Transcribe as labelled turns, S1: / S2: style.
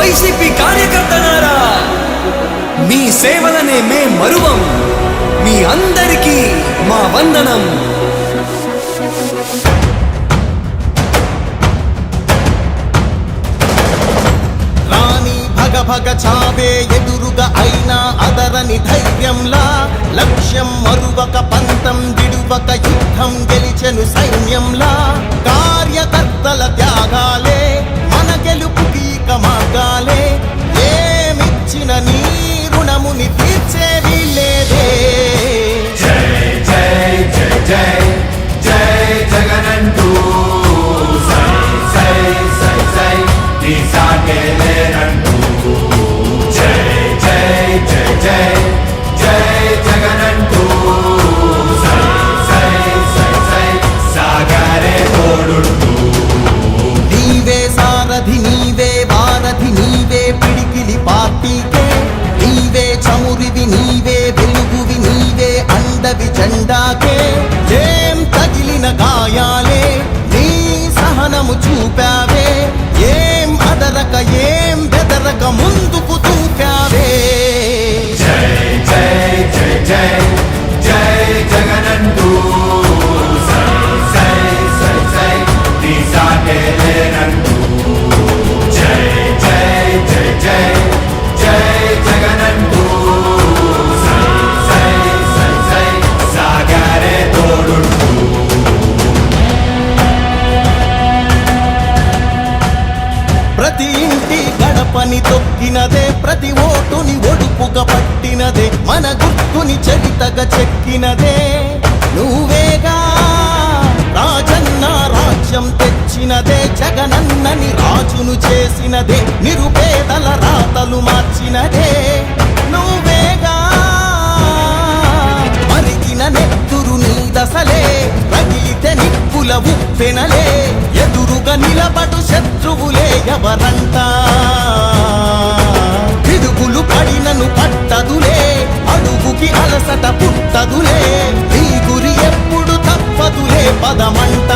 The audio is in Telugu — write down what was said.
S1: వైసీపీ కార్యకర్తలారా, మీ సేవలనే మే మరువం. మీ అందరికీ మా వందనం.
S2: భగ చావే ఎదురుగా అయినా అదరని ధైర్యంలా, లక్ష్యం మరువక పంతం విడువక యుద్ధం గెలిచెను సైన్యంలా. కార్యకర్తల త్యాగాలే మన గెలుపుకి మార్గాలే. ఏమిచ్చిన నీ రుణముని తీర్చేది లేదే.
S3: జై జై జై జై జై జగనంటూ సై సై సై సై నీ సాగే లేనంటూ. జై జై జై జై జై జగనంటూ సై సై సై సై సాగరే తోడుంటూ.
S2: నీవే సారథి నీవే వారధి నీవే పిడికిలి పార్టీకే. నీవే చమురివి నీవే వెలుగువి నీవే అండవి జెండాకే. ఏం తగిలిన గాయాలే నీ సహనము చూపావే. ఏం అదరక ఏం బెదరక ముందుకు దూకావే.
S3: జై జై జై జై జై జగనంటూ సై సై సై సై నీ సాగే లేనంటూ. జై జై జై జై జై జగనంటూ సై సై సై సై సాగరే తోడుంటూ.
S2: ప్రతి ఇంటి గడపని తొక్కినదే, ప్రతి ఓటుని ఒడుపుగా పట్టినదే, మన గుర్తుని చరితగా చెక్కినదే నువ్వేగా. రాజన్న రాజ్యం తెచ్చినదే, జగనన్నని రాజును చేసినదే, నిరుపేదల రాతలు మార్చినదే నువ్వేగా. మరిగిన నెత్తురు నీ దశలే, రగిలితే నిప్పుల ఉప్పెనలే. ఎదురుగా నిలబడు శత్రువులే ఎవరంట. పిడుగులు పడినను పట్టదులే, అడుగుకి అలసట పుట్టదులే. ఈ గురి ఎప్పుడు తప్పదులే పదమంట.